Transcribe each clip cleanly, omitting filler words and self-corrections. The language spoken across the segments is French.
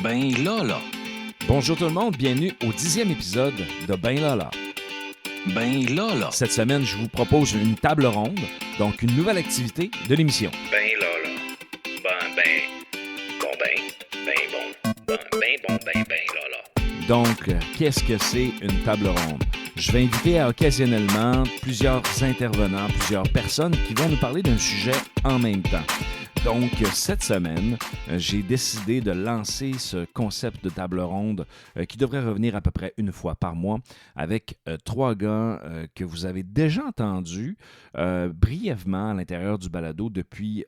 Ben là. Bonjour tout le monde, bienvenue au 10e épisode de Ben Lala. Ben là. Cette semaine, je vous propose une table ronde, donc une nouvelle activité de l'émission. Ben là. Ben là. Donc, qu'est-ce que c'est une table ronde? Je vais inviter occasionnellement plusieurs intervenants, plusieurs personnes qui vont nous parler d'un sujet en même temps. Donc, cette semaine, j'ai décidé de lancer ce concept de table ronde qui devrait revenir à peu près une fois par mois avec trois gars que vous avez déjà entendus brièvement à l'intérieur du balado depuis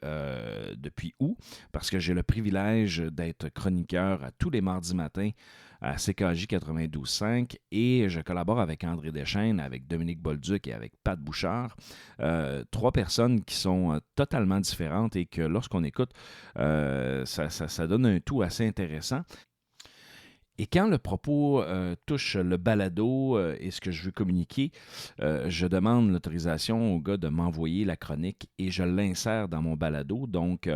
août, parce que j'ai le privilège d'être chroniqueur à tous les mardis matins à CKJ 92.5 et je collabore avec André Deschênes, avec Dominique Bolduc et avec Pat Bouchard. Trois personnes qui sont totalement différentes et que lorsqu'on écoute, ça donne un tout assez intéressant. Et quand le propos touche le balado et ce que je veux communiquer, je demande l'autorisation au gars de m'envoyer la chronique et je l'insère dans mon balado. Donc,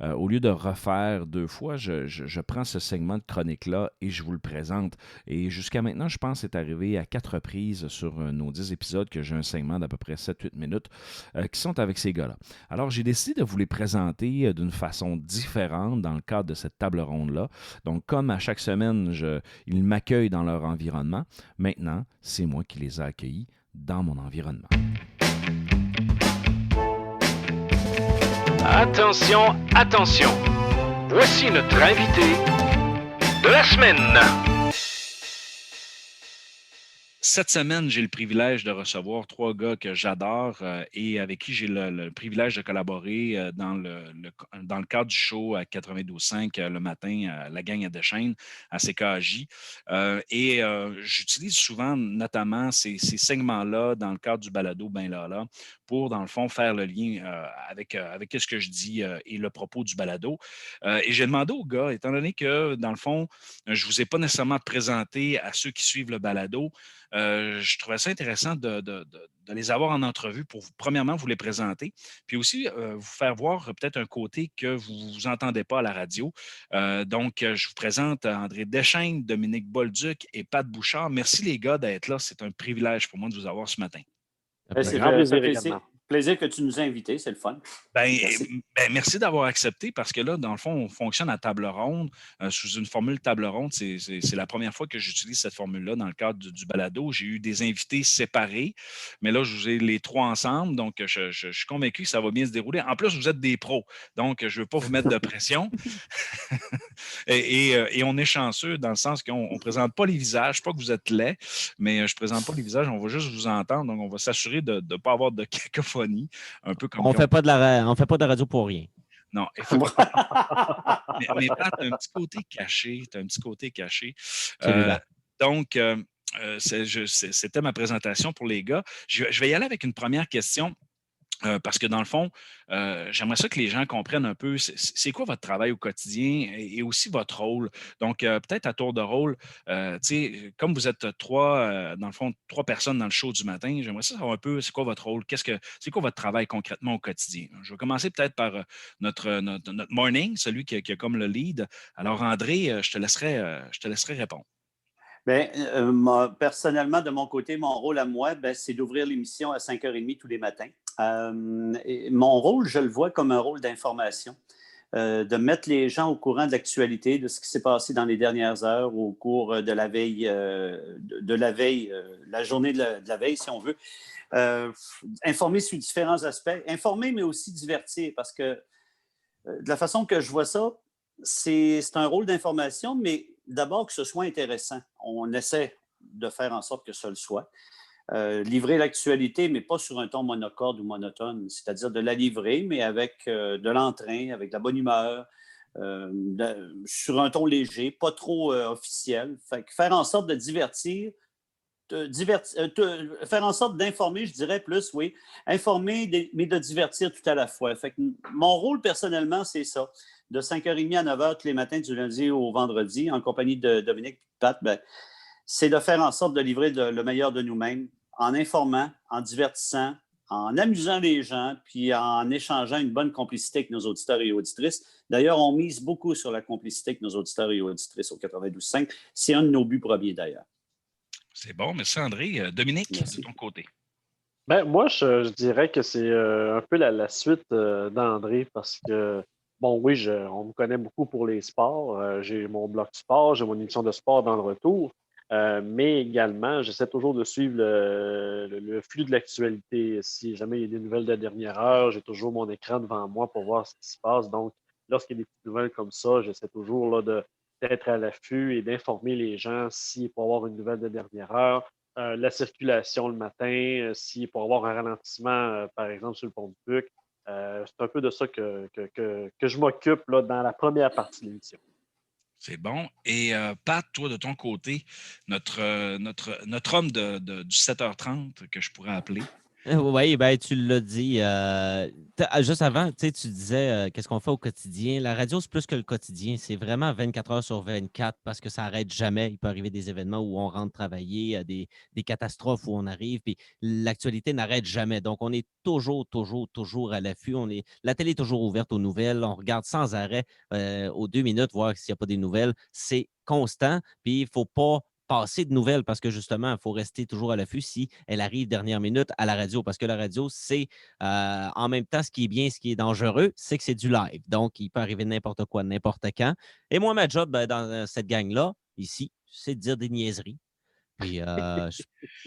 au lieu de refaire deux fois, je prends ce segment de chronique-là et je vous le présente. Et jusqu'à maintenant, je pense que c'est arrivé à 4 reprises sur nos 10 épisodes que j'ai un segment d'à peu près 7-8 minutes qui sont avec ces gars-là. Alors, j'ai décidé de vous les présenter d'une façon différente dans le cadre de cette table ronde-là. Donc, comme à chaque semaine, ils m'accueillent dans leur environnement. Maintenant, c'est moi qui les ai accueillis dans mon environnement. Attention. Voici notre invité de la semaine. Cette semaine, j'ai le privilège de recevoir trois gars que j'adore et avec qui j'ai le privilège de collaborer dans le cadre du show à 92.5 le matin, la gang à Deschênes, à CKJ. J'utilise souvent notamment ces segments-là dans le cadre du balado Ben Lala pour, dans le fond, faire le lien avec ce que je dis et le propos du balado. Et j'ai demandé aux gars, étant donné que, dans le fond, je ne vous ai pas nécessairement présenté à ceux qui suivent le balado, je trouvais ça intéressant de les avoir en entrevue pour, premièrement, vous les présenter, puis aussi vous faire voir peut-être un côté que vous n'entendez pas à la radio. Je vous présente André Deschênes, Dominique Bolduc et Pat Bouchard. Merci les gars d'être là. C'est un privilège pour moi de vous avoir ce matin. C'est un grand plaisir également. Plaisir que tu nous as invités, c'est le fun. Merci d'avoir accepté parce que là, dans le fond, on fonctionne à table ronde, sous une formule table ronde. C'est la première fois que j'utilise cette formule-là dans le cadre du balado. J'ai eu des invités séparés, mais là, je vous ai les trois ensemble, donc je suis convaincu que ça va bien se dérouler. En plus, vous êtes des pros, donc je ne veux pas vous mettre de pression. et on est chanceux dans le sens qu'on ne présente pas les visages, pas que vous êtes laids, mais je ne présente pas les visages, on va juste vous entendre, donc on va s'assurer de ne pas avoir de cacophonie. Un peu comme on fait pas de la radio pour rien. Non, effectivement. mais Pat, tu as un petit côté caché. C'était ma présentation pour les gars. Je vais y aller avec une première question. Parce que dans le fond, j'aimerais ça que les gens comprennent un peu c'est quoi votre travail au quotidien et aussi votre rôle. Donc, peut-être à tour de rôle, comme vous êtes trois personnes dans le show du matin, j'aimerais ça savoir un peu c'est quoi votre rôle, c'est quoi votre travail concrètement au quotidien. Je vais commencer peut-être par notre morning, celui qui a comme le lead. Alors, André, je te laisserai répondre. Personnellement, de mon côté, mon rôle à moi, c'est d'ouvrir l'émission à 5h30 tous les matins. Mon rôle, je le vois comme un rôle d'information, de mettre les gens au courant de l'actualité, de ce qui s'est passé dans les dernières heures au cours de la veille, la journée de la veille, si on veut. Informer sur différents aspects. Informer, mais aussi divertir, parce que de la façon que je vois ça, c'est un rôle d'information, mais d'abord que ce soit intéressant. On essaie de faire en sorte que ça le soit. Livrer l'actualité, mais pas sur un ton monocorde ou monotone, c'est-à-dire de la livrer, mais avec de l'entrain, avec de la bonne humeur, sur un ton léger, pas trop officiel. Fait que faire en sorte de divertir, faire en sorte d'informer, je dirais plus, oui. Informer, mais de divertir tout à la fois. Fait que mon rôle, personnellement, c'est ça. De 5h30 à 9h tous les matins, du lundi au vendredi, en compagnie de Dominique et Pat, c'est de faire en sorte de livrer le meilleur de nous-mêmes en informant, en divertissant, en amusant les gens, puis en échangeant une bonne complicité avec nos auditeurs et auditrices. D'ailleurs, on mise beaucoup sur la complicité avec nos auditeurs et auditrices au 92.5. C'est un de nos buts premiers, d'ailleurs. C'est bon, merci André. Dominique, Merci. de ton côté. Ben, moi, je dirais que c'est un peu la suite d'André parce que, bon, oui, on me connaît beaucoup pour les sports. J'ai mon blog sport, j'ai mon émission de sport dans le retour, mais également, j'essaie toujours de suivre le flux de l'actualité. Si jamais il y a des nouvelles de dernière heure, j'ai toujours mon écran devant moi pour voir ce qui se passe. Donc, lorsqu'il y a des petites nouvelles comme ça, j'essaie toujours là, d'être à l'affût et d'informer les gens s'il peut y avoir une nouvelle de dernière heure. La circulation le matin, si pour avoir un ralentissement, par exemple, sur le pont du Puc. C'est un peu de ça que je m'occupe là, dans la première partie de l'émission. C'est bon. Et Pat, toi, de ton côté, notre homme du 7h30 que je pourrais appeler. Oui, ben, tu l'as dit. Juste avant, tu disais qu'est-ce qu'on fait au quotidien. La radio, c'est plus que le quotidien. C'est vraiment 24 heures sur 24 parce que ça n'arrête jamais. Il peut arriver des événements où on rentre travailler, des catastrophes où on arrive. Puis l'actualité n'arrête jamais. Donc, on est toujours à l'affût. La télé est toujours ouverte aux nouvelles. On regarde sans arrêt aux 2 minutes, voir s'il n'y a pas des nouvelles. C'est constant. Puis, il ne faut pas passer de nouvelles parce que justement, il faut rester toujours à l'affût si elle arrive dernière minute à la radio parce que la radio, c'est en même temps ce qui est bien, ce qui est dangereux, c'est que c'est du live. Donc, il peut arriver n'importe quoi, n'importe quand. Et moi, ma job dans cette gang-là, ici, c'est de dire des niaiseries. Puis, je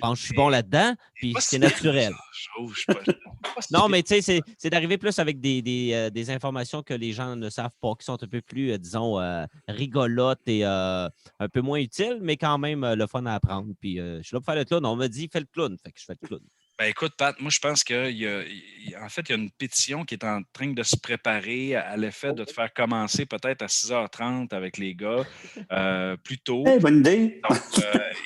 pense que je suis bon là-dedans, puis c'est naturel. Non, mais tu sais, c'est d'arriver plus avec des informations que les gens ne savent pas, qui sont un peu plus, disons, rigolotes et un peu moins utiles, mais quand même le fun à apprendre. Puis, je suis là pour faire le clown. On m'a dit, fais le clown. Fait que je fais le clown. Ben écoute, Pat, moi je pense qu'il y a une pétition qui est en train de se préparer à l'effet de te faire commencer peut-être à 6h30 avec les gars plus tôt. Hey, bonne idée! Donc,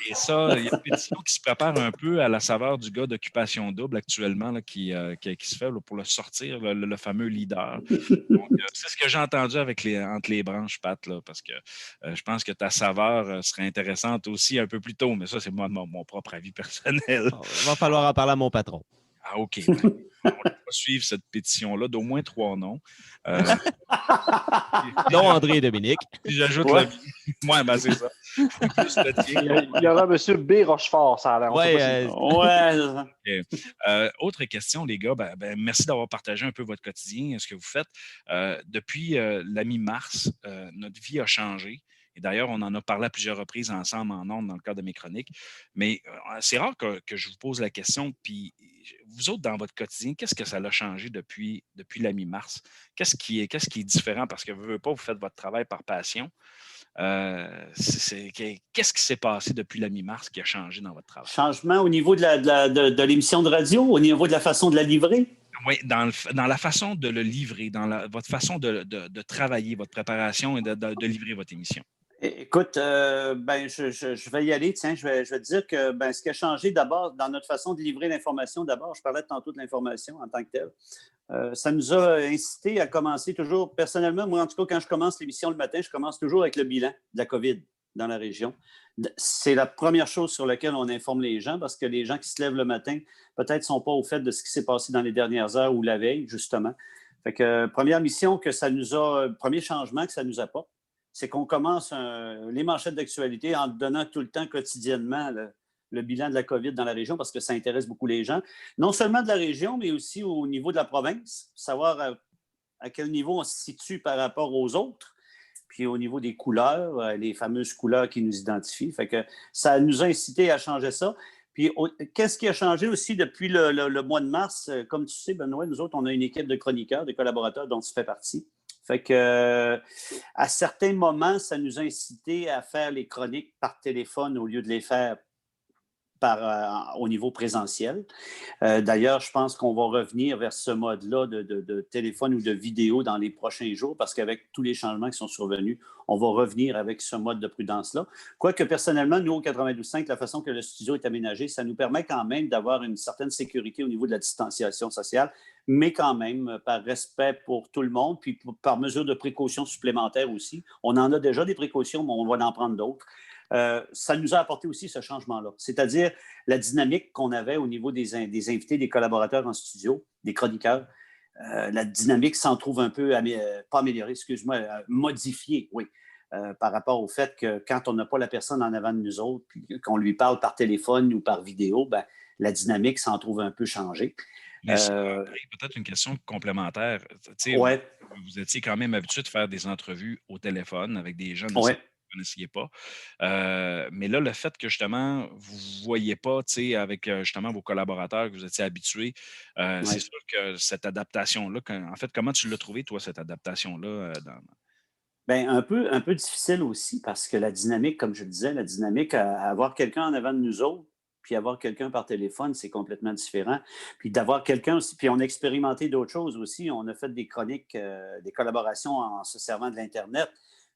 et ça, il y a une pétition qui se prépare un peu à la saveur du gars d'Occupation Double actuellement là, qui se fait là, pour le sortir, le fameux leader. Donc, c'est ce que j'ai entendu entre les branches, Pat, là, parce que je pense que ta saveur serait intéressante aussi un peu plus tôt, mais ça, c'est mon propre avis personnel. Il va falloir en parler à mon patron. Ah, OK. Ben, on va suivre cette pétition-là d'au moins 3 noms. Dont André et Dominique. Puis j'ajoute le mien. Ouais, ben c'est ça. Plus le tien. Il y aura M. B. Rochefort, ça a l'air. Ouais, autre question, les gars. Ben, merci d'avoir partagé un peu votre quotidien, ce que vous faites. Depuis la mi-mars, notre vie a changé. Et d'ailleurs, on en a parlé à plusieurs reprises ensemble en ondes dans le cadre de mes chroniques. Mais c'est rare que je vous pose la question. Puis, vous autres, dans votre quotidien, qu'est-ce que ça a changé depuis la mi-mars? Qu'est-ce qui est différent? Parce que vous faites votre travail par passion. Qu'est-ce qui s'est passé depuis la mi-mars qui a changé dans votre travail? Changement au niveau de l'émission de radio, au niveau de la façon de la livrer? Oui, dans la façon de le livrer, votre façon de travailler, votre préparation et de livrer votre émission. Écoute, je vais y aller. Tiens, je vais te dire que ce qui a changé d'abord dans notre façon de livrer l'information, d'abord, je parlais tantôt de l'information en tant que telle. Ça nous a incité à commencer toujours, personnellement, moi en tout cas, quand je commence l'émission le matin, je commence toujours avec le bilan de la COVID dans la région. C'est la première chose sur laquelle on informe les gens parce que les gens qui se lèvent le matin, peut-être ne sont pas au fait de ce qui s'est passé dans les dernières heures ou la veille, justement. Fait que première mission premier changement que ça nous apporte, c'est qu'on commence les manchettes d'actualité en donnant tout le temps quotidiennement le bilan de la COVID dans la région parce que ça intéresse beaucoup les gens, non seulement de la région, mais aussi au niveau de la province, savoir à quel niveau on se situe par rapport aux autres, puis au niveau des couleurs, les fameuses couleurs qui nous identifient. Fait que ça nous a incité à changer ça. Puis, qu'est-ce qui a changé aussi depuis le mois de mars? Comme tu sais, Benoît, nous autres, on a une équipe de chroniqueurs, de collaborateurs dont tu fais partie. Fait que, à certains moments, ça nous a incité à faire les chroniques par téléphone au lieu de les faire au niveau présentiel. D'ailleurs, je pense qu'on va revenir vers ce mode-là de téléphone ou de vidéo dans les prochains jours parce qu'avec tous les changements qui sont survenus, on va revenir avec ce mode de prudence-là. Quoique, personnellement, nous, au 92.5, la façon que le studio est aménagé, ça nous permet quand même d'avoir une certaine sécurité au niveau de la distanciation sociale, mais quand même, par respect pour tout le monde, puis par mesure de précaution supplémentaire aussi. On en a déjà des précautions, mais on va en prendre d'autres. ça nous a apporté aussi ce changement-là. C'est-à-dire la dynamique qu'on avait au niveau des invités, des collaborateurs en studio, des chroniqueurs. La dynamique s'en trouve un peu, pas améliorée, excuse-moi, modifiée, oui, par rapport au fait que quand on n'a pas la personne en avant de nous autres, puis qu'on lui parle par téléphone ou par vidéo, ben, la dynamique s'en trouve un peu changée. Peut-être une question complémentaire. Ouais. Vous étiez quand même habitué de faire des entrevues au téléphone avec des gens que Ouais. vous ne connaissiez pas. Mais là, le fait que justement, vous ne voyez pas avec justement vos collaborateurs que vous étiez habitués, c'est sûr que cette adaptation-là, en fait, comment tu l'as trouvé, toi, cette adaptation-là? Bien, un peu difficile aussi parce que la dynamique, comme je le disais, la dynamique à avoir quelqu'un en avant de nous autres, puis avoir quelqu'un par téléphone, c'est complètement différent. Puis d'avoir quelqu'un aussi, puis on a expérimenté d'autres choses aussi. On a fait des chroniques, des collaborations en se servant de l'Internet.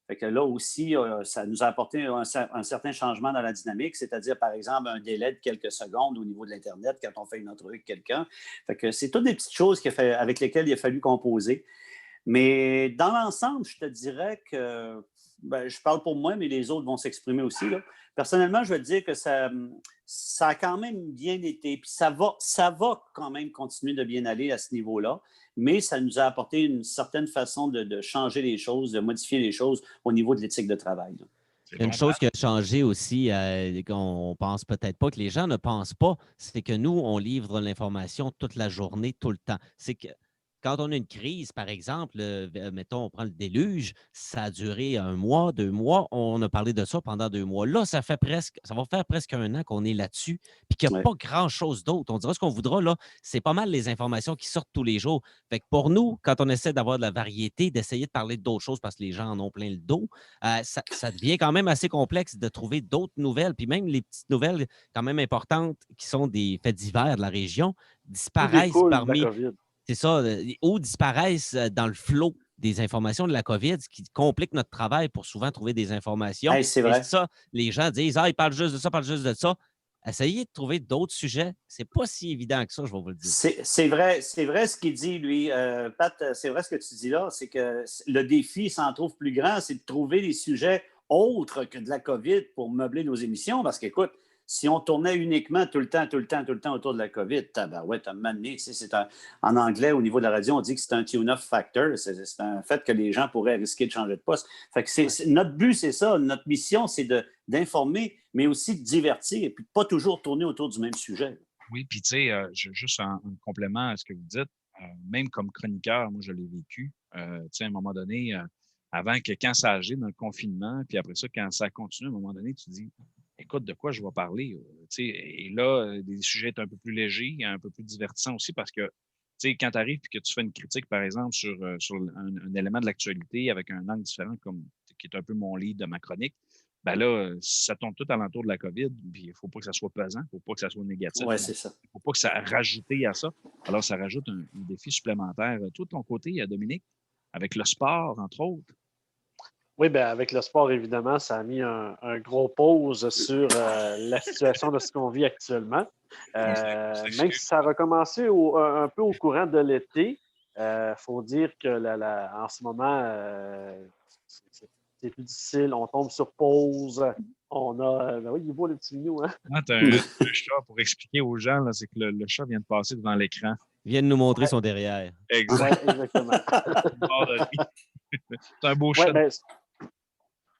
Fait que là aussi, ça nous a apporté un certain changement dans la dynamique, c'est-à-dire, par exemple, un délai de quelques secondes au niveau de l'Internet quand on fait une entrevue avec quelqu'un. Fait que c'est toutes des petites choses avec lesquelles il a fallu composer. Mais dans l'ensemble, je te dirais que, ben, je parle pour moi, mais les autres vont s'exprimer aussi, là. Personnellement, je vais te dire que ça a quand même bien été. Puis ça va quand même continuer de bien aller à ce niveau-là, mais ça nous a apporté une certaine façon de changer les choses, de modifier les choses au niveau de l'éthique de travail, là. Il y a une chose qui a changé aussi, qu'on pense peut-être pas, que les gens ne pensent pas, c'est que nous, on livre l'information toute la journée, tout le temps. C'est que quand on a une crise, par exemple, mettons, on prend le déluge, ça a duré 1 mois, 2 mois, on a parlé de ça pendant 2 mois. Là, ça va faire presque 1 an qu'on est là-dessus, puis qu'il n'y a Ouais. pas grand-chose d'autre. On dira ce qu'on voudra, là, c'est pas mal les informations qui sortent tous les jours. Fait que pour nous, quand on essaie d'avoir de la variété, d'essayer de parler d'autres choses parce que les gens en ont plein le dos, ça devient quand même assez complexe de trouver d'autres nouvelles. Puis même les petites nouvelles quand même importantes qui sont des faits divers de la région Tout disparaissent découle de la parmi, COVID. c'est ça, ou disparaissent dans le flot des informations de la COVID, ce qui complique notre travail pour souvent trouver des informations. Hey, c'est Et vrai. ça, les gens disent, ils parlent juste de ça, parlent juste de ça. Essayez de trouver d'autres sujets. C'est pas si évident que ça, je vais vous le dire. C'est vrai ce qu'il dit, lui. Pat, c'est vrai ce que tu dis là, c'est que le défi s'en trouve plus grand, c'est de trouver des sujets autres que de la COVID pour meubler nos émissions. Parce qu'écoute, si on tournait uniquement tout le temps autour de la COVID, tabarouette, à un moment donné, tu sais, en anglais, au niveau de la radio, on dit que c'est un tune-off factor. C'est un fait que les gens pourraient risquer de changer de poste. Fait que notre but, c'est ça. Notre mission, c'est d'informer, mais aussi de divertir, et puis pas toujours tourner autour du même sujet. Oui, puis tu sais, juste en complément à ce que vous dites, même comme chroniqueur, moi, je l'ai vécu. Tu sais, à un moment donné, avant que quand ça agit dans le confinement, puis après ça, quand ça continue, à un moment donné, tu te dis, écoute, de quoi je vais parler? Tu sais, et là, des sujets un peu plus légers, un peu plus divertissants aussi, parce que, tu sais, quand tu arrives et que tu fais une critique, par exemple, sur un élément de l'actualité avec un angle différent, comme qui est un peu mon lead de ma chronique, ben là, ça tombe tout alentour de la COVID, puis il ne faut pas que ça soit pesant, il ne faut pas que ça soit négatif. Oui, c'est ça. Il ne faut pas que ça rajoute à ça. Alors, ça rajoute un défi supplémentaire. Toi, de ton côté, Dominique, avec le sport, entre autres. Oui, bien, avec le sport, évidemment, ça a mis un gros pause sur la situation de ce qu'on vit actuellement. Même si ça a recommencé un peu au courant de l'été, il faut dire que en ce moment, c'est plus difficile. On tombe sur pause. On a. Ben oui, il est beau le petit minou, hein? Tu as un chat pour expliquer aux gens, là, c'est que le chat vient de passer devant l'écran. Il vient de nous montrer son derrière. Exact. Ouais, exactement. C'est un beau chat. Ouais, ben,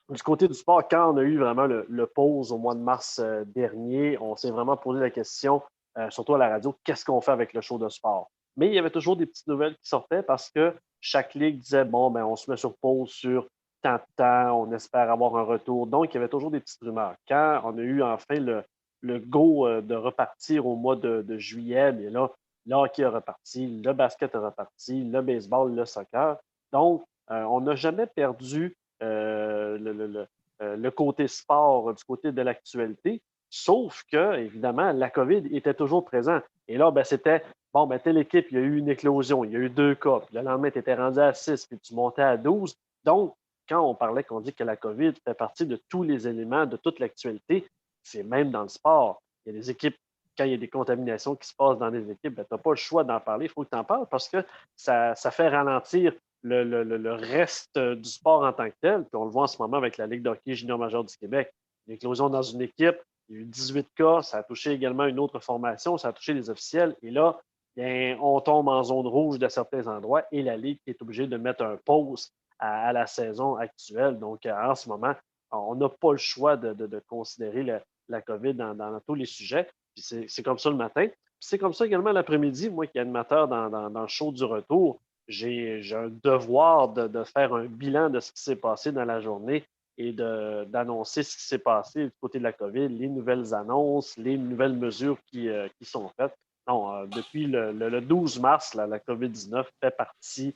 du côté du sport, quand on a eu vraiment le pause au mois de mars dernier, on s'est vraiment posé la question, surtout à la radio, qu'est-ce qu'on fait avec le show de sport? Mais il y avait toujours des petites nouvelles qui sortaient parce que chaque ligue disait, bon, ben, on se met sur pause sur tant de temps, on espère avoir un retour. Donc, il y avait toujours des petites rumeurs. Quand on a eu enfin le go de repartir au mois de juillet, bien là, le hockey a reparti, le basket a reparti, le baseball, le soccer. Donc, on n'a jamais perdu le côté sport du côté de l'actualité, sauf que, évidemment, la COVID était toujours présente. Et là, ben, c'était, bon, ben, telle équipe, il y a eu une éclosion, il y a eu 2 cas, puis le lendemain, tu étais rendu à 6, puis tu montais à 12. Donc, quand on dit que la COVID fait partie de tous les éléments, de toute l'actualité, c'est même dans le sport. Il y a des équipes, quand il y a des contaminations qui se passent dans des équipes, ben, tu n'as pas le choix d'en parler, il faut que tu en parles parce que ça fait ralentir le reste du sport en tant que tel. Puis on le voit en ce moment avec la Ligue de hockey junior majeur du Québec. une éclosion dans une équipe, il y a eu 18 cas, ça a touché également une autre formation, ça a touché les officiels. Et là, bien, on tombe en zone rouge de certains endroits et la Ligue est obligée de mettre un pause à la saison actuelle. Donc, en ce moment, on n'a pas le choix de considérer la COVID dans tous les sujets. Puis c'est comme ça le matin. Puis c'est comme ça également l'après-midi. Moi, qui est animateur dans le show du retour, j'ai un devoir de faire un bilan de ce qui s'est passé dans la journée et d'annoncer ce qui s'est passé du côté de la COVID, les nouvelles annonces, les nouvelles mesures qui sont faites. Non, depuis le 12 mars, la COVID-19 fait partie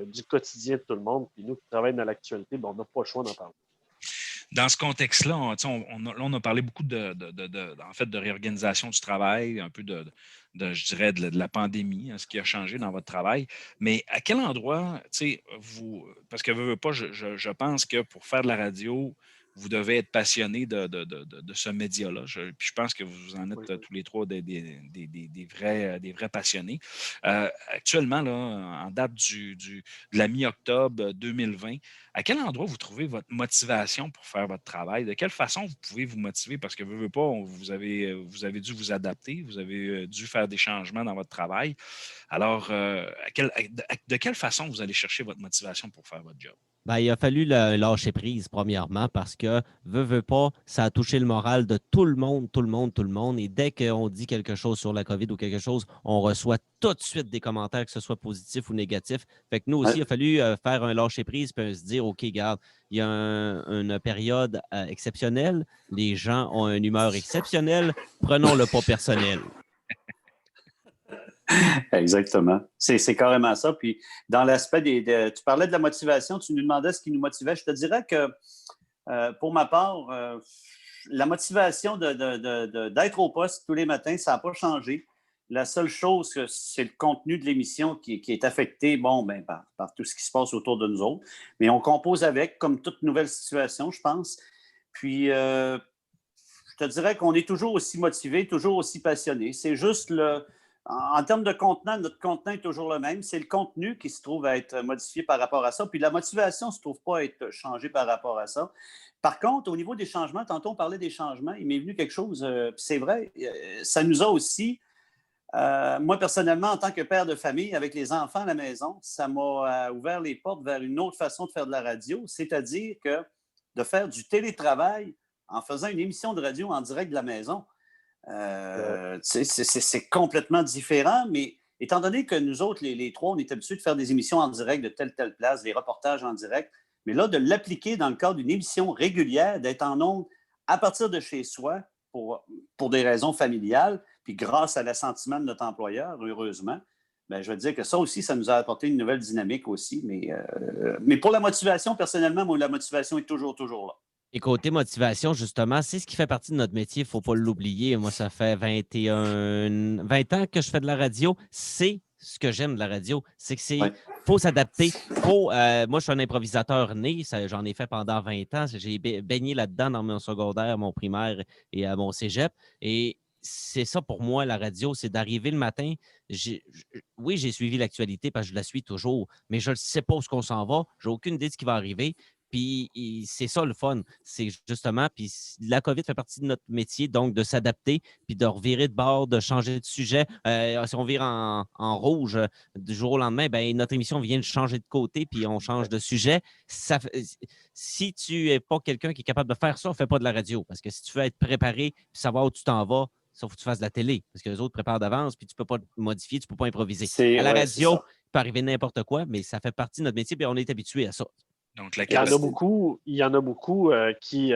du quotidien de tout le monde. Puis nous qui travaillons dans l'actualité, on n'a pas le choix d'en parler. Dans ce contexte-là, on a parlé beaucoup en fait, de réorganisation du travail, un peu je dirais, de la pandémie, ce qui a changé dans votre travail. Mais à quel endroit, parce que veux pas, je pense que pour faire de la radio, vous devez être passionné de ce média-là. Puis je pense que vous en êtes tous les trois des vrais passionnés. Actuellement, là, en date de la mi-octobre 2020, à quel endroit vous trouvez votre motivation pour faire votre travail? De quelle façon vous pouvez vous motiver? Parce que veux pas, vous avez dû vous adapter, vous avez dû faire des changements dans votre travail. Alors, de quelle façon vous allez chercher votre motivation pour faire votre job? Ben, il a fallu lâcher prise, premièrement, parce que, veut pas, ça a touché le moral de tout le monde, tout le monde, tout le monde. Et dès qu'on dit quelque chose sur la COVID ou quelque chose, on reçoit tout de suite des commentaires, que ce soit positif ou négatif. Fait que nous aussi, il a fallu faire un lâcher prise puis se dire, OK, regarde, il y a une période exceptionnelle, les gens ont une humeur exceptionnelle, prenons-le pas personnel. Exactement. C'est carrément ça. Puis, dans l'aspect tu parlais de la motivation, tu nous demandais ce qui nous motivait. Je te dirais que, pour ma part, la motivation d'être au poste tous les matins, ça n'a pas changé. La seule chose, c'est le contenu de l'émission qui est affecté par tout ce qui se passe autour de nous autres. Mais on compose avec, comme toute nouvelle situation, je pense. Puis, je te dirais qu'on est toujours aussi motivé, toujours aussi passionné. C'est juste en termes de contenant, notre contenant est toujours le même. C'est le contenu qui se trouve à être modifié par rapport à ça. Puis la motivation ne se trouve pas à être changée par rapport à ça. Par contre, au niveau des changements, tantôt on parlait des changements, il m'est venu quelque chose, puis c'est vrai, ça nous a aussi, moi personnellement, en tant que père de famille, avec les enfants à la maison, ça m'a ouvert les portes vers une autre façon de faire de la radio, c'est-à-dire que de faire du télétravail en faisant une émission de radio en direct de la maison. C'est complètement différent, mais étant donné que nous autres, les trois, on est habitués de faire des émissions en direct de telle place, des reportages en direct, mais là, de l'appliquer dans le cadre d'une émission régulière, d'être en ondes à partir de chez soi pour des raisons familiales, puis grâce à l'assentiment de notre employeur, heureusement, je veux dire que ça aussi, ça nous a apporté une nouvelle dynamique aussi. Mais pour la motivation, personnellement, moi, la motivation est toujours là. Et côté motivation, justement, c'est ce qui fait partie de notre métier, il ne faut pas l'oublier. Moi, ça fait 20 ans que je fais de la radio. C'est ce que j'aime de la radio. C'est que faut s'adapter. Moi, je suis un improvisateur né. J'en ai fait pendant 20 ans. J'ai baigné là-dedans dans mon secondaire, mon primaire et à mon cégep. Et c'est ça pour moi, la radio, c'est d'arriver le matin. Oui, j'ai suivi l'actualité parce que je la suis toujours, mais je ne sais pas où on s'en va. Je n'ai aucune idée de ce qui va arriver. Puis c'est ça le fun. C'est justement, puis la COVID fait partie de notre métier, donc de s'adapter, puis de revirer de bord, de changer de sujet. Si on vire en rouge du jour au lendemain, notre émission vient de changer de côté, puis on change de sujet. Si tu n'es pas quelqu'un qui est capable de faire ça, on ne fait pas de la radio. Parce que si tu veux être préparé, puis savoir où tu t'en vas, ça, faut que tu fasses de la télé. Parce que les autres préparent d'avance, puis tu ne peux pas modifier, tu ne peux pas improviser. À la radio, il peut arriver n'importe quoi, mais ça fait partie de notre métier, puis on est habitué à ça. Donc, il y en a beaucoup qui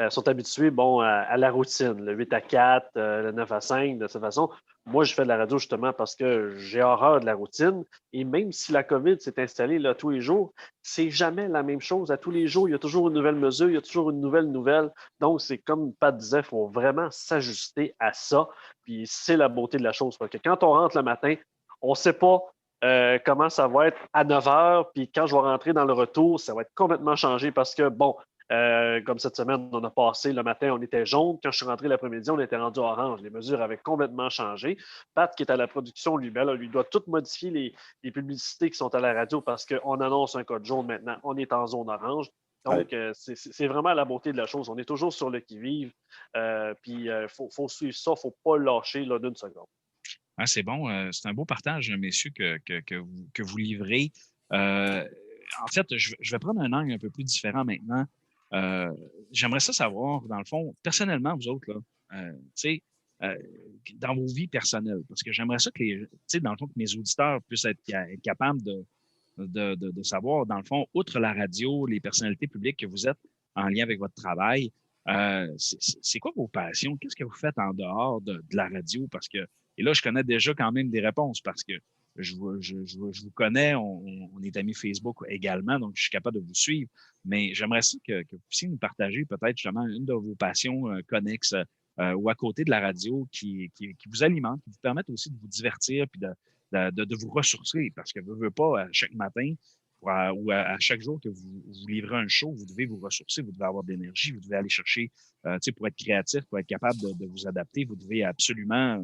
sont habitués à la routine, le 8 à 4, le 9 à 5, de cette façon. Moi, je fais de la radio justement parce que j'ai horreur de la routine. Et même si la COVID s'est installée là, tous les jours, c'est jamais la même chose. À tous les jours, il y a toujours une nouvelle mesure, il y a toujours une nouvelle nouvelle. Donc, c'est comme Pat disait, il faut vraiment s'ajuster à ça. Puis c'est la beauté de la chose. Parce que quand on rentre le matin, on ne sait pas comment ça va être à 9 h, puis quand je vais rentrer dans le retour, ça va être complètement changé parce que, comme cette semaine, on a passé le matin, on était jaune. Quand je suis rentré l'après-midi, on était rendu orange. Les mesures avaient complètement changé. Pat, qui est à la production, lui doit tout modifier les publicités qui sont à la radio parce qu'on annonce un code jaune maintenant. On est en zone orange. Donc, c'est vraiment la beauté de la chose. On est toujours sur le qui-vive. Puis, il faut suivre ça. Il ne faut pas lâcher là, d'une seconde. Ah, c'est bon. C'est un beau partage, messieurs, que vous livrez. En fait, je vais prendre un angle un peu plus différent maintenant. J'aimerais ça savoir, dans le fond, personnellement, vous autres, là, tu sais, dans vos vies personnelles, parce que j'aimerais ça dans le fond, que mes auditeurs puissent être capables de savoir, dans le fond, outre la radio, les personnalités publiques que vous êtes en lien avec votre travail, c'est quoi vos passions? Qu'est-ce que vous faites en dehors de la radio? Parce que, et là, je connais déjà quand même des réponses parce que je vous connais, on est amis Facebook également, donc je suis capable de vous suivre. Mais j'aimerais ça que vous puissiez nous partager peut-être justement une de vos passions connexes ou à côté de la radio qui vous alimente, qui vous permettent aussi de vous divertir puis de vous ressourcer. Parce que vous ne pas, à chaque matin ou à chaque jour que vous livrez un show, vous devez vous ressourcer, vous devez avoir de l'énergie, vous devez aller chercher, pour être créatif, pour être capable de vous adapter, vous devez absolument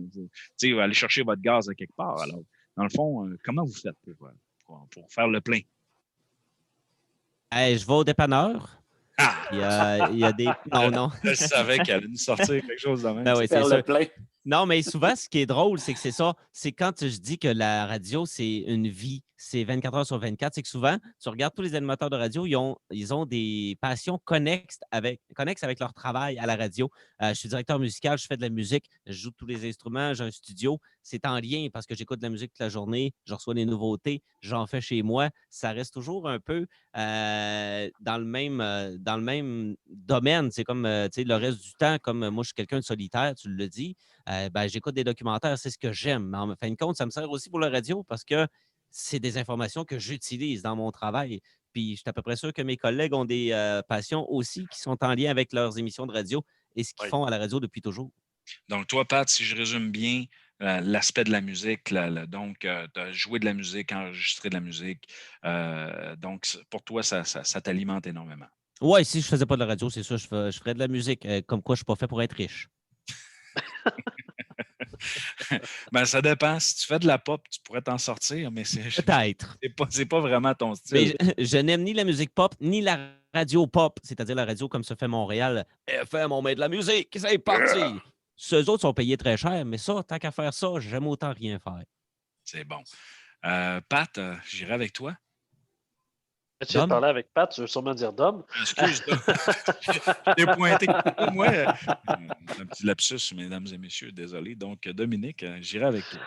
aller chercher votre gaz à quelque part. Alors, dans le fond, comment vous faites pour faire le plein? Hey, je vais au dépanneur. Ah! Il y a des. Non. Je savais qu'elle allait nous sortir quelque chose de même. Ben oui, c'est Faire sûr. le plein. Non, mais souvent, ce qui est drôle, c'est que c'est ça. C'est quand je dis que la radio, c'est une vie, c'est 24 heures sur 24, c'est que souvent, tu regardes tous les animateurs de radio, ils ont des passions connexes avec leur travail à la radio. Je suis directeur musical, je fais de la musique, je joue tous les instruments, j'ai un studio. C'est en lien parce que j'écoute de la musique toute la journée, je reçois des nouveautés, j'en fais chez moi. Ça reste toujours un peu dans le même domaine. C'est comme le reste du temps, comme moi, je suis quelqu'un de solitaire, tu le dis. J'écoute des documentaires, c'est ce que j'aime. Mais en fin de compte, ça me sert aussi pour la radio parce que c'est des informations que j'utilise dans mon travail. Puis, je suis à peu près sûr que mes collègues ont des passions aussi qui sont en lien avec leurs émissions de radio et ce qu'ils font à la radio depuis toujours. Donc, toi, Pat, si je résume bien, l'aspect de la musique, donc, de jouer de la musique, enregistrer de la musique, donc, pour toi, ça t'alimente énormément. Oui, si je ne faisais pas de la radio, c'est sûr, je ferais de la musique. Comme quoi, je ne suis pas fait pour être riche. Ben, ça dépend. Si tu fais de la pop, tu pourrais t'en sortir, mais peut-être. C'est pas vraiment ton style. Mais je n'aime ni la musique pop, ni la radio pop, c'est-à-dire la radio comme se fait Montréal. FM, on met de la musique, c'est parti! Ceux autres sont payés très cher, mais ça, tant qu'à faire ça, j'aime autant rien faire. C'est bon. Pat, j'irai avec toi. Tu viens de parler avec Pat, tu veux sûrement dire Dom. Excuse, Dom. Je t'ai pointé. Moi, un petit lapsus, mesdames et messieurs, désolé. Donc, Dominique, j'irai avec toi.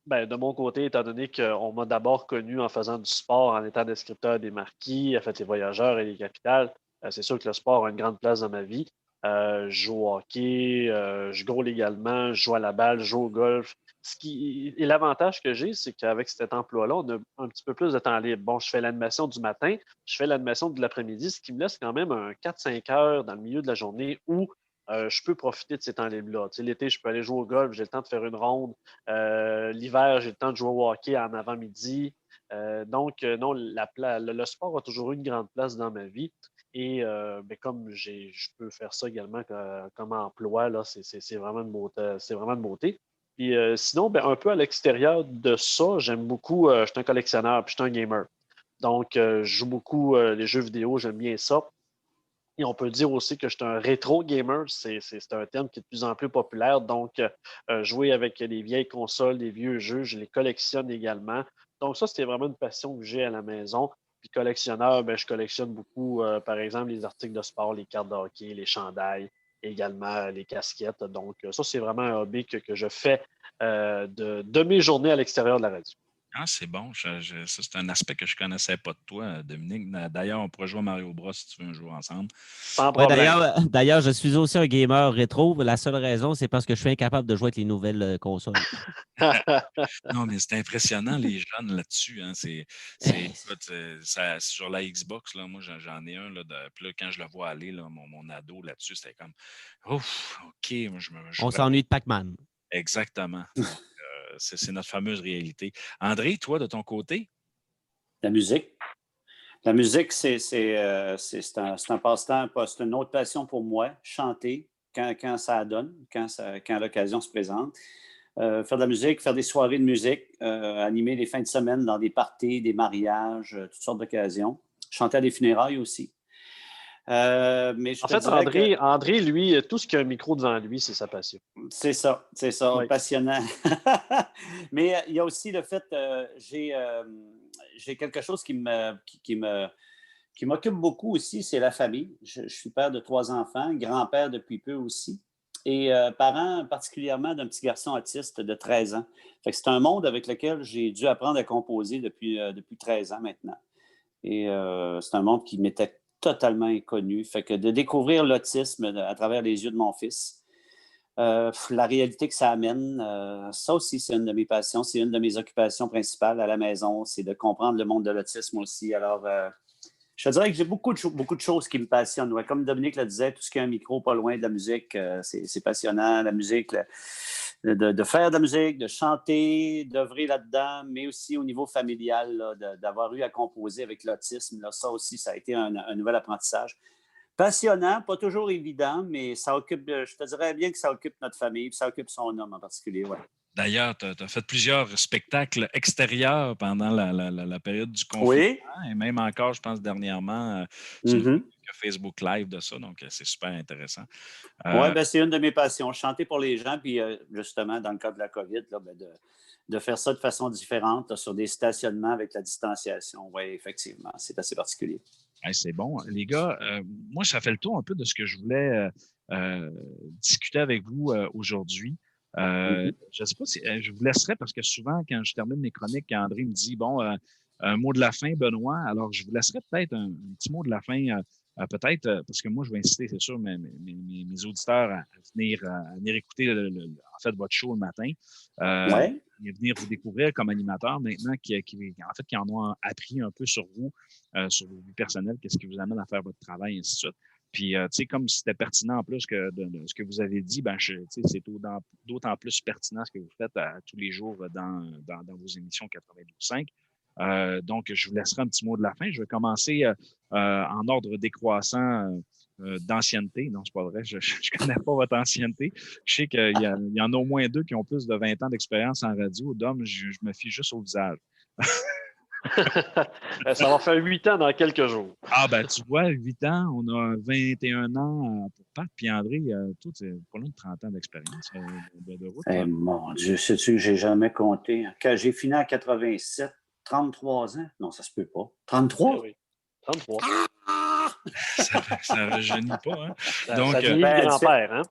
Ben, de mon côté, étant donné qu'on m'a d'abord connu en faisant du sport, en étant descripteur des marquis, en fait, les voyageurs et les capitales, c'est sûr que le sport a une grande place dans ma vie. Je joue au hockey, je gole également, je joue à la balle, je joue au golf. Et l'avantage que j'ai, c'est qu'avec cet emploi-là, on a un petit peu plus de temps libre. Bon, je fais l'animation du matin, je fais l'animation de l'après-midi, ce qui me laisse quand même un 4-5 heures dans le milieu de la journée où je peux profiter de ces temps libres-là. Tu sais, l'été, je peux aller jouer au golf, j'ai le temps de faire une ronde. L'hiver, j'ai le temps de jouer au hockey en avant-midi. Donc, non, le sport a toujours eu une grande place dans ma vie. Et comme je peux faire ça également comme emploi, là, c'est vraiment une beauté. C'est vraiment une beauté. Puis sinon, un peu à l'extérieur de ça, j'aime beaucoup, je suis un collectionneur, puis je suis un gamer. Donc, je joue beaucoup les jeux vidéo, j'aime bien ça. Et on peut dire aussi que je suis un rétro gamer, c'est un terme qui est de plus en plus populaire. Donc, jouer avec les vieilles consoles, les vieux jeux, je les collectionne également. Donc, ça, c'est vraiment une passion que j'ai à la maison. Puis collectionneur, je collectionne beaucoup, par exemple, les articles de sport, les cartes de hockey, les chandails, également les casquettes. Donc, ça, c'est vraiment un hobby que je fais de mes journées à l'extérieur de la radio. Ah, c'est bon. Ça, c'est un aspect que je ne connaissais pas de toi, Dominique. D'ailleurs, on pourrait jouer à Mario Bros si tu veux jouer ensemble. Sans problème. D'ailleurs, je suis aussi un gamer rétro. La seule raison, c'est parce que je suis incapable de jouer avec les nouvelles consoles. Non, mais c'est impressionnant, les jeunes là-dessus. Hein. Écoute, sur la Xbox, là, moi, j'en ai un. Là, puis là, quand je le vois aller, là, mon ado là-dessus, c'était comme ouf, OK. Moi, on s'ennuie de Pac-Man. Exactement. C'est notre fameuse réalité. André, toi, de ton côté? La musique. La musique, c'est un passe-temps, c'est une autre passion pour moi. Chanter quand ça donne, quand l'occasion se présente. Faire de la musique, faire des soirées de musique, animer les fins de semaine dans des parties, des mariages, toutes sortes d'occasions. Chanter à des funérailles aussi. Mais je En te fait, dirais que André, lui, tout ce qui a un micro devant lui, c'est sa passion. c'est ça, Oui. passionnant. Mais il y a aussi le fait, j'ai quelque chose qui m'occupe beaucoup aussi, c'est la famille. Je suis père de 3 enfants, grand-père depuis peu aussi, et parent particulièrement d'un petit garçon autiste de 13 ans. Fait que c'est un monde avec lequel j'ai dû apprendre à composer depuis 13 ans maintenant. Et c'est un monde qui m'était totalement inconnu. Fait que de découvrir l'autisme à travers les yeux de mon fils, la réalité que ça amène, ça aussi, c'est une de mes passions, c'est une de mes occupations principales à la maison, c'est de comprendre le monde de l'autisme aussi. Alors, je te dirais que j'ai beaucoup de choses qui me passionnent. Ouais. Comme Dominique le disait, tout ce qui est un micro pas loin de la musique, c'est passionnant. La musique, de faire de la musique, de chanter, d'œuvrer là-dedans, mais aussi au niveau familial, là, d'avoir eu à composer avec l'autisme. Là, ça aussi, ça a été un nouvel apprentissage. Passionnant, pas toujours évident, mais ça occupe, je te dirais bien que ça occupe notre famille, puis ça occupe son homme en particulier. Ouais. D'ailleurs, tu as fait plusieurs spectacles extérieurs pendant la période du confinement Oui. et même encore, je pense, dernièrement, tu nous as fait quelques Facebook Live de ça, donc c'est super intéressant. Oui, ben, c'est une de mes passions, chanter pour les gens, puis justement, dans le cas de la COVID, là, ben, de faire ça de façon différente là, sur des stationnements avec la distanciation. Oui, effectivement, c'est assez particulier. Ouais, c'est bon. Les gars, moi, ça fait le tour un peu de ce que je voulais discuter avec vous aujourd'hui. Je ne sais pas si je vous laisserai parce que souvent, quand je termine mes chroniques, quand André me dit bon, un mot de la fin, Benoît, alors je vous laisserai peut-être un petit mot de la fin, peut-être, parce que moi, je vais inciter, c'est sûr, mes auditeurs à venir écouter en fait votre show le matin. Oui. Et venir vous découvrir comme animateur maintenant qui en ont appris un peu sur vous, sur vos vies personnelles, qu'est-ce qui vous amène à faire votre travail, et ainsi de suite. Puis, tu sais, comme c'était pertinent en plus que de ce que vous avez dit, ben, c'est d'autant plus pertinent ce que vous faites tous les jours dans vos émissions 92.5. Donc, je vous laisserai un petit mot de la fin. Je vais commencer en ordre décroissant d'ancienneté. Non, c'est pas vrai. Je ne connais pas votre ancienneté. Je sais qu'il y en a au moins 2 qui ont plus de 20 ans d'expérience en radio. Dom, je me fie juste au visage. Ça va faire 8 ans dans quelques jours. Ah, ben, tu vois, 8 ans, on a 21 ans pour Pat. Puis André, toi, tu pas loin de 30 ans d'expérience de route. Mon Dieu, sais-tu que j'ai jamais compté? Quand j'ai fini en 87, 33 ans? Non, ça se peut pas. 33? Oui, 33. Ça ne rajeunit pas, hein? Donc, ça devient grand-père, hein?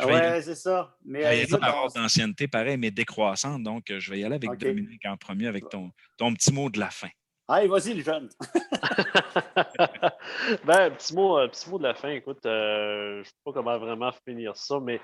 Oui, c'est ça. Mais je vais y aller par ordre d'ancienneté, pareil, mais décroissante. Donc, je vais y aller avec Dominique en premier, avec ton petit mot de la fin. Allez, vas-y, le jeune. Ben, petit mot de la fin. Écoute, je ne sais pas comment vraiment finir ça, mais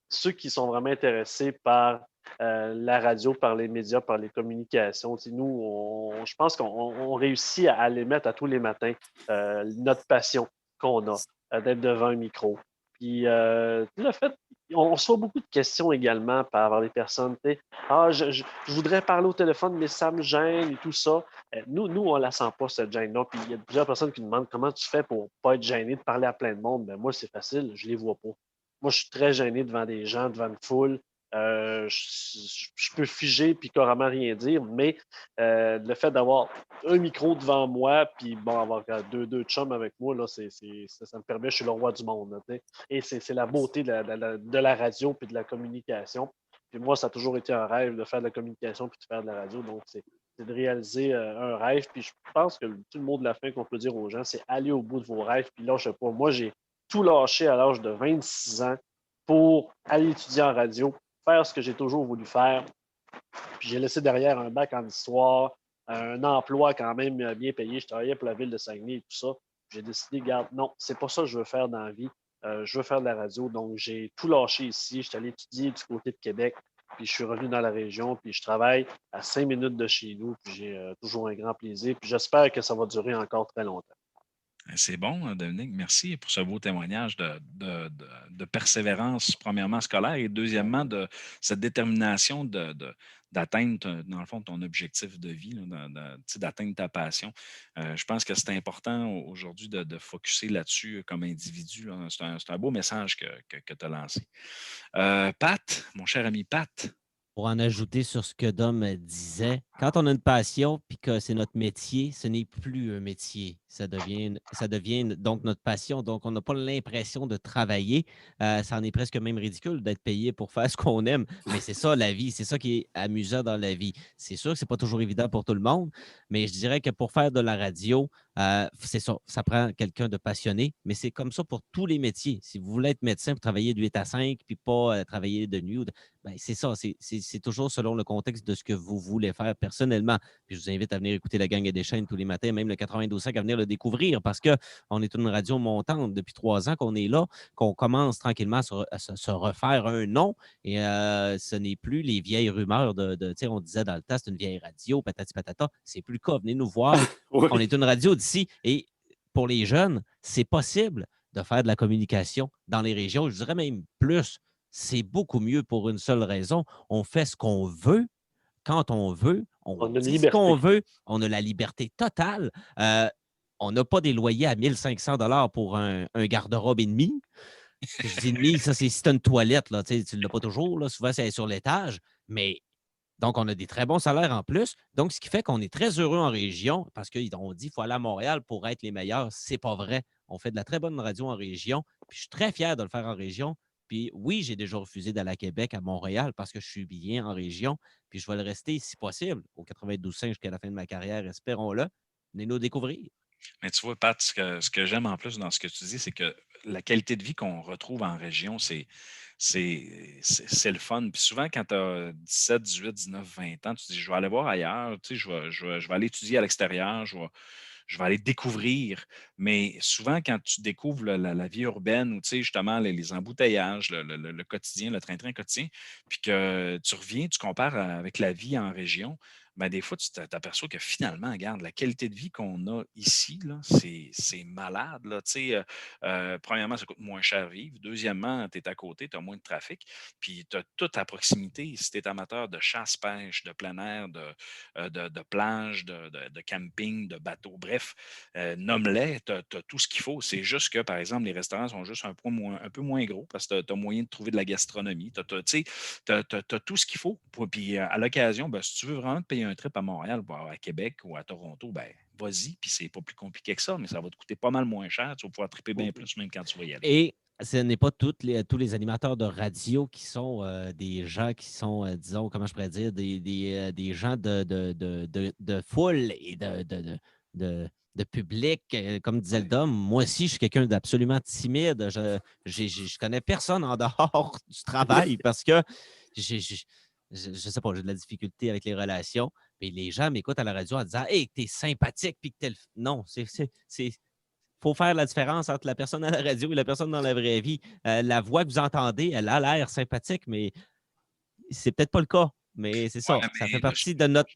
ceux qui sont vraiment intéressés par la radio, par les médias, par les communications, nous, je pense qu'on réussit à les mettre à tous les matins, notre passion qu'on a, d'être devant un micro. Puis, le fait, on reçoit beaucoup de questions également par les personnes. Ah, je voudrais parler au téléphone, mais ça me gêne et tout ça. Nous, on ne la sent pas, cette gêne-là. Puis, il y a plusieurs personnes qui nous demandent comment tu fais pour ne pas être gêné de parler à plein de monde. Ben, moi, c'est facile, je ne les vois pas. Moi, je suis très gêné devant des gens, devant une foule. Je peux figer puis carrément rien dire, mais le fait d'avoir un micro devant moi puis bon, avoir deux chums avec moi, là, ça me permet, je suis le roi du monde. Là, et c'est la beauté de la radio puis de la communication. Puis moi, ça a toujours été un rêve de faire de la communication puis de faire de la radio. Donc, c'est de réaliser un rêve. Puis je pense que tout le mot de la fin qu'on peut dire aux gens, c'est aller au bout de vos rêves puis lâchez pas. Moi, j'ai tout lâché à l'âge de 26 ans pour aller étudier en radio, faire ce que j'ai toujours voulu faire. Puis j'ai laissé derrière un bac en histoire, un emploi quand même bien payé. Je travaillais pour la ville de Saguenay et tout ça. J'ai décidé, regarde, non, c'est pas ça que je veux faire dans la vie. Je veux faire de la radio. Donc, j'ai tout lâché ici. Je suis allé étudier du côté de Québec. Puis je suis revenu dans la région. Puis je travaille à 5 minutes de chez nous. Puis j'ai toujours un grand plaisir. Puis j'espère que ça va durer encore très longtemps. C'est bon, Dominique. Merci pour ce beau témoignage de persévérance, premièrement scolaire, et deuxièmement, de cette détermination d'atteindre, dans le fond, ton objectif de vie, d'atteindre ta passion. Je pense que c'est important aujourd'hui de focusser là-dessus comme individu. Là. C'est un beau message que tu as lancé. Pat, mon cher ami Pat. Pour en ajouter sur ce que Dom disait, quand on a une passion et que c'est notre métier, ce n'est plus un métier. ça devient donc notre passion. Donc, on n'a pas l'impression de travailler. Ça en est presque même ridicule d'être payé pour faire ce qu'on aime. Mais c'est ça, la vie. C'est ça qui est amusant dans la vie. C'est sûr que ce n'est pas toujours évident pour tout le monde, mais je dirais que pour faire de la radio, c'est ça. Ça prend quelqu'un de passionné, mais c'est comme ça pour tous les métiers. Si vous voulez être médecin pour travailler de 8 à 5, puis pas travailler de nuit, ben, c'est ça. C'est toujours selon le contexte de ce que vous voulez faire personnellement. Puis je vous invite à venir écouter la Gang des Chaînes tous les matins, même le 92.5, à venir le découvrir parce qu'on est une radio montante depuis 3 ans qu'on est là, qu'on commence tranquillement à se refaire un nom. Et ce n'est plus les vieilles rumeurs tu sais, on disait dans le temps, c'est une vieille radio, patati patata. C'est plus le cas. Venez nous voir. Oui. On est une radio d'ici. Et pour les jeunes, c'est possible de faire de la communication dans les régions. Je dirais même plus. C'est beaucoup mieux pour une seule raison. On fait ce qu'on veut quand on veut, On on a une dit ce liberté. qu'on veut, on a la liberté totale. On n'a pas des loyers à 1500 $ pour un garde-robe et demi. Je dis demi, ça, c'est si tu as une toilette, là, tu ne l'as pas toujours. Là, souvent, c'est sur l'étage. Mais donc, on a des très bons salaires en plus. Donc, ce qui fait qu'on est très heureux en région parce qu'on dit qu'il faut aller à Montréal pour être les meilleurs. C'est pas vrai. On fait de la très bonne radio en région. Puis, je suis très fier de le faire en région. Puis oui, j'ai déjà refusé d'aller à Québec, à Montréal, parce que je suis bien en région. Puis je vais le rester, si possible, au 92.5 jusqu'à la fin de ma carrière, espérons-le. Venez nous découvrir. Mais tu vois, Pat, ce que j'aime en plus dans ce que tu dis, c'est que la qualité de vie qu'on retrouve en région, c'est le fun. Puis souvent, quand tu as 17, 18, 19, 20 ans, tu te dis, je vais aller voir ailleurs, tu sais, je vais aller étudier à l'extérieur, je vais aller découvrir. Mais souvent, quand tu découvres la vie urbaine ou, tu sais, justement, les embouteillages, le quotidien, le train-train quotidien, puis que tu reviens, tu compares avec la vie en région, ben, des fois, tu t'aperçois que finalement, regarde, la qualité de vie qu'on a ici, là, c'est malade. Là, tu sais, premièrement, ça coûte moins cher vivre. Deuxièmement, tu es à côté, tu as moins de trafic. Puis tu as tout à proximité. Si tu es amateur de chasse, pêche, de plein air, de plage, de camping, de bateau, bref, nomme-les, tu as tout ce qu'il faut. C'est juste que, par exemple, les restaurants sont juste un peu moins gros parce que tu as moyen de trouver de la gastronomie. Tu as tout ce qu'il faut. Puis à l'occasion, ben, si tu veux vraiment te payer un trip à Montréal, à Québec ou à Toronto, ben, vas-y. Puis c'est pas plus compliqué que ça, mais ça va te coûter pas mal moins cher. Tu vas pouvoir triper bien plus même quand tu vas y aller. Et ce n'est pas tous les animateurs de radio qui sont des gens qui sont, disons, comment je pourrais dire, des gens de foule et de public. Comme disait le Dom, moi aussi, je suis quelqu'un d'absolument timide. Je connais personne en dehors du travail parce que je sais pas, j'ai de la difficulté avec les relations. Mais les gens m'écoutent à la radio en disant Hey, t'es sympathique, puis que t'es Non, faut faire la différence entre la personne à la radio et la personne dans la vraie vie. La voix que vous entendez, elle a l'air sympathique, mais c'est peut-être pas le cas. Mais c'est ça. Ouais, Ça mais fait là, partie de notre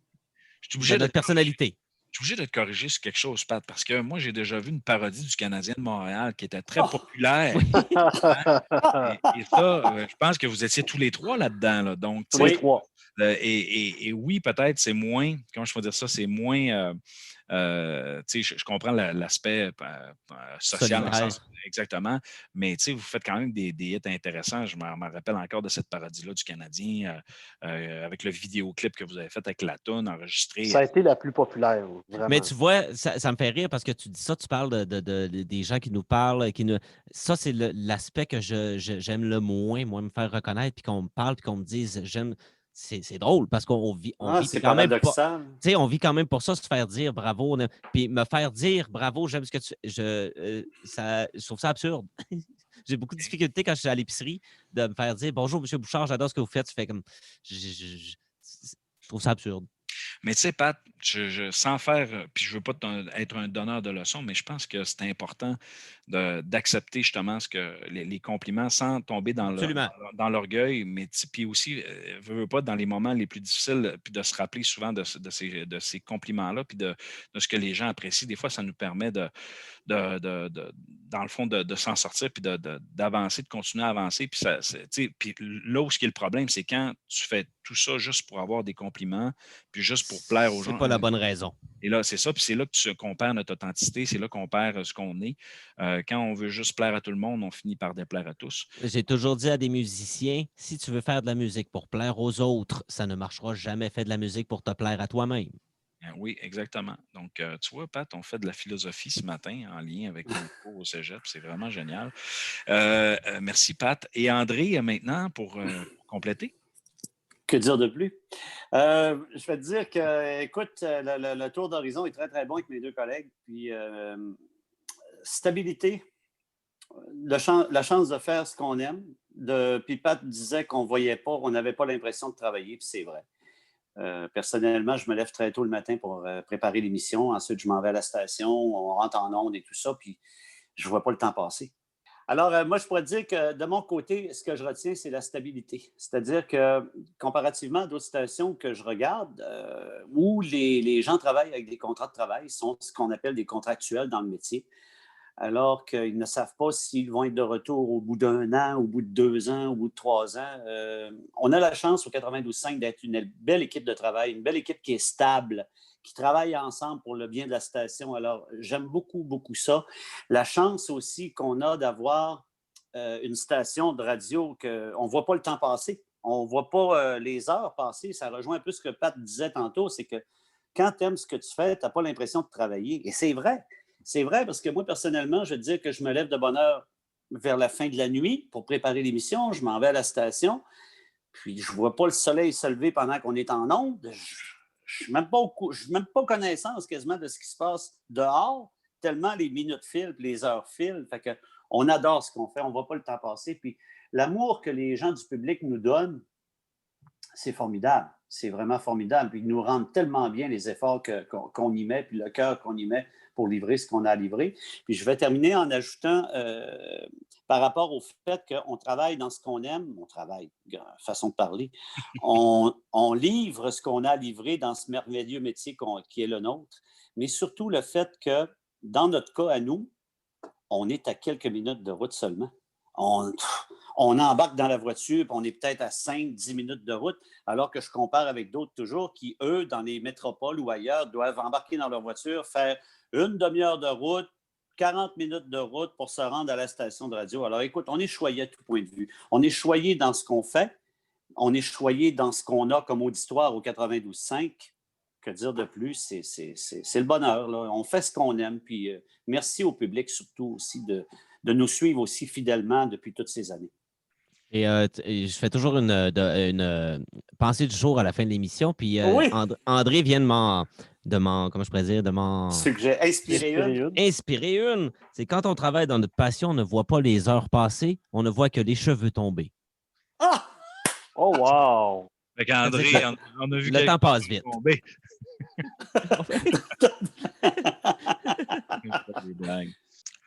personnalité. Je suis obligé de te corriger sur quelque chose, Pat, parce que moi, j'ai déjà vu une parodie du Canadien de Montréal qui était très populaire. Et ça, je pense que vous étiez tous les trois là-dedans. Là. Donc, Tous les trois. Et oui, peut-être c'est moins, comment je peux dire ça, c'est moins, je comprends l'aspect social, dans le Solidaire. sens, exactement, mais vous faites quand même des hits intéressants. Je me rappelle encore de cette parodie-là du Canadien avec le vidéoclip que vous avez fait avec la toune enregistrée. Ça a été la plus populaire, vraiment. Mais tu vois, ça me fait rire parce que tu dis ça, tu parles des gens qui nous parlent. Ça, c'est l'aspect que j'aime le moins, moi, me faire reconnaître, puis qu'on me parle, puis qu'on me dise, j'aime. C'est drôle parce qu'on vit c'est quand même pas. paradoxal. Tu sais, on vit quand même pour ça, se faire dire bravo. Puis me faire dire bravo, j'aime ce que tu. Je trouve ça absurde. J'ai beaucoup de difficultés quand je suis à l'épicerie de me faire dire bonjour, M. Bouchard, j'adore ce que vous faites. Tu fais comme. Je trouve ça absurde. Mais tu sais, Pat, sans faire, puis je veux pas être un donneur de leçons, mais je pense que c'est important d'accepter justement les compliments sans tomber Absolument. dans l'orgueil, mais puis aussi, veux pas dans les moments les plus difficiles, puis de se rappeler souvent de ces compliments-là, puis de ce que les gens apprécient. Des fois, ça nous permet dans le fond, de s'en sortir, puis d'avancer, de continuer à avancer. Puis, puis là où ce qui est le problème, c'est quand tu fais tout ça juste pour avoir des compliments, puis juste pour plaire aux gens. C'est pas la bonne raison. Et là, c'est ça, puis c'est là qu'on perd notre authenticité, c'est là qu'on perd ce qu'on est. Quand on veut juste plaire à tout le monde, on finit par déplaire à tous. J'ai toujours dit à des musiciens, si tu veux faire de la musique pour plaire aux autres, ça ne marchera jamais. Fais de la musique pour te plaire à toi-même. Oui, exactement. Donc, tu vois, Pat, on fait de la philosophie ce matin en lien avec nos cours au cégep. C'est vraiment génial. Merci, Pat. Et André, maintenant, pour compléter. Que dire de plus? Je vais te dire que, écoute, le tour d'horizon est très, très bon avec mes deux collègues. Puis, stabilité, la chance de faire ce qu'on aime. Puis Pat disait qu'on ne voyait pas, on n'avait pas l'impression de travailler, puis c'est vrai. Personnellement, je me lève très tôt le matin pour préparer l'émission. Ensuite, je m'en vais à la station, on rentre en onde et tout ça, puis je ne vois pas le temps passer. Alors, moi, je pourrais dire que de mon côté, ce que je retiens, c'est la stabilité. C'est-à-dire que, comparativement à d'autres stations que je regarde, où les gens travaillent avec des contrats de travail, sont ce qu'on appelle des contractuels dans le métier, alors qu'ils ne savent pas s'ils vont être de retour au bout d'un an, au bout de 2 ans, au bout de 3 ans. On a la chance au 92.5 d'être une belle équipe de travail, une belle équipe qui est stable, qui travaille ensemble pour le bien de la station. Alors, j'aime beaucoup, beaucoup ça. La chance aussi qu'on a d'avoir une station de radio qu'on ne voit pas le temps passer. On ne voit pas les heures passer. Ça rejoint un peu ce que Pat disait tantôt, c'est que quand tu aimes ce que tu fais, tu n'as pas l'impression de travailler. Et c'est vrai. C'est vrai parce que moi, personnellement, je veux dire que je me lève de bonne heure vers la fin de la nuit pour préparer l'émission. Je m'en vais à la station. Puis, je ne vois pas le soleil se lever pendant qu'on est en onde. Je n'ai même pas connaissance quasiment de ce qui se passe dehors, tellement les minutes filent et les heures filent. Fait que on adore ce qu'on fait, on ne voit pas le temps passer. Puis l'amour que les gens du public nous donnent, c'est formidable. C'est vraiment formidable. Puis ils nous rendent tellement bien les efforts qu'on y met, puis le cœur qu'on y met pour livrer ce qu'on a à livrer. Puis je vais terminer en ajoutant, par rapport au fait qu'on travaille dans ce qu'on aime, on travaille, façon de parler, on livre ce qu'on a à livrer dans ce merveilleux métier qui est le nôtre, mais surtout le fait que, dans notre cas à nous, on est à quelques minutes de route seulement. On embarque dans la voiture, puis on est peut-être à 5-10 minutes de route, alors que je compare avec d'autres toujours qui, eux, dans les métropoles ou ailleurs, doivent embarquer dans leur voiture, faire une demi-heure de route, 40 minutes de route pour se rendre à la station de radio. Alors, écoute, on est choyé à tout point de vue. On est choyé dans ce qu'on fait. On est choyé dans ce qu'on a comme auditoire au 92.5. Que dire de plus? C'est le bonheur, là. On fait ce qu'on aime. Puis merci au public surtout aussi de nous suivre aussi fidèlement depuis toutes ces années. Et je fais toujours une pensée du jour à la fin de l'émission. Puis Oui. André vient comment je pourrais dire, inspirer une. C'est quand on travaille dans notre passion, on ne voit pas les heures passer, on ne voit que les cheveux tomber. Ah! Oh, wow! Fait qu'André, on a vu le temps passe vite.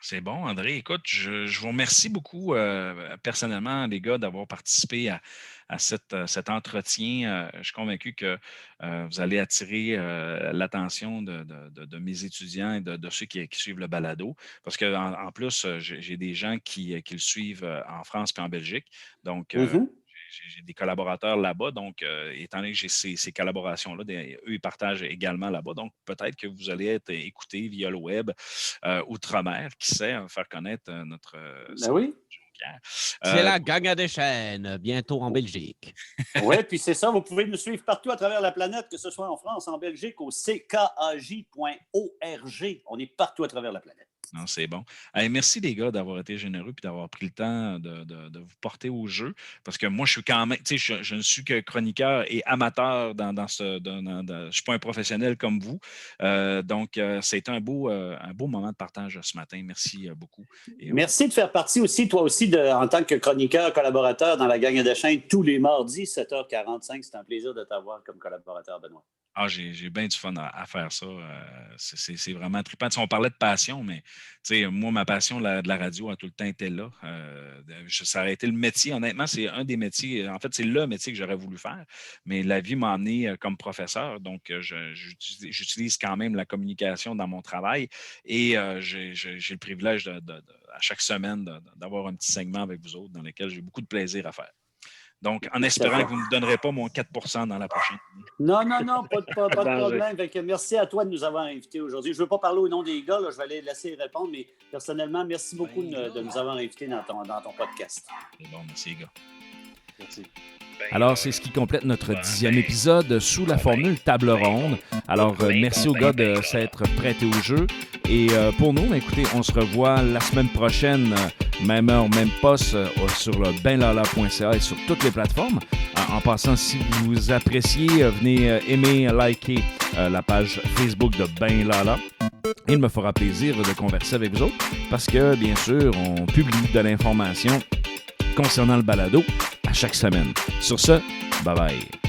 C'est bon, André. Écoute, je vous remercie beaucoup personnellement, les gars, d'avoir participé à cet entretien. Je suis convaincu que vous allez attirer l'attention de mes étudiants et de ceux qui suivent le balado. Parce qu'en plus, j'ai des gens qui le suivent en France et en Belgique. Donc, j'ai des collaborateurs là-bas, donc étant donné que j'ai ces collaborations-là, eux, ils partagent également là-bas. Donc, peut-être que vous allez être écoutés via le web outre-mer, qui sait, faire connaître notre... oui. C'est la gang à des chaînes, bientôt en Belgique. Oui, puis c'est ça, vous pouvez nous suivre partout à travers la planète, que ce soit en France, en Belgique, au ckaj.org. On est partout à travers la planète. Non, c'est bon. Hey, merci les gars d'avoir été généreux et d'avoir pris le temps de vous porter au jeu. Parce que moi, je suis quand même, tu sais, je ne suis que chroniqueur et amateur je ne suis pas un professionnel comme vous. Donc, c'est un beau moment de partage ce matin. Merci beaucoup. Merci de faire partie aussi, toi aussi, en tant que chroniqueur, collaborateur dans la gang de chaîne tous les mardis, 7h45. C'est un plaisir de t'avoir comme collaborateur, Benoît. Ah, j'ai bien du fun à faire ça. C'est vraiment trippant. Tu sais, on parlait de passion, mais moi, ma passion de la radio a tout le temps été là. Ça aurait été le métier. Honnêtement, c'est un des métiers. En fait, c'est le métier que j'aurais voulu faire. Mais la vie m'a amené comme professeur. Donc, j'utilise quand même la communication dans mon travail. Et j'ai le privilège à chaque semaine d'avoir un petit segment avec vous autres dans lequel j'ai beaucoup de plaisir à faire. Donc, en espérant que vous ne me donnerez pas mon 4 % dans la prochaine. Non, pas de problème. Fait que merci à toi de nous avoir invités aujourd'hui. Je ne veux pas parler au nom des gars, là, je vais les laisser répondre, mais personnellement, merci beaucoup de nous avoir invités dans ton podcast. C'est bon, merci les gars. Merci. Alors, c'est ce qui complète notre 10e épisode sous la formule table ronde. Alors, merci aux gars de s'être prêtés au jeu. Et pour nous, écoutez, on se revoit la semaine prochaine, même heure, même poste, sur le benlala.ca et sur toutes les plateformes. En passant, si vous appréciez, venez aimer, liker la page Facebook de Ben Lala. Il me fera plaisir de converser avec vous autres parce que, bien sûr, on publie de l'information concernant le balado à chaque semaine. Sur ce, bye bye.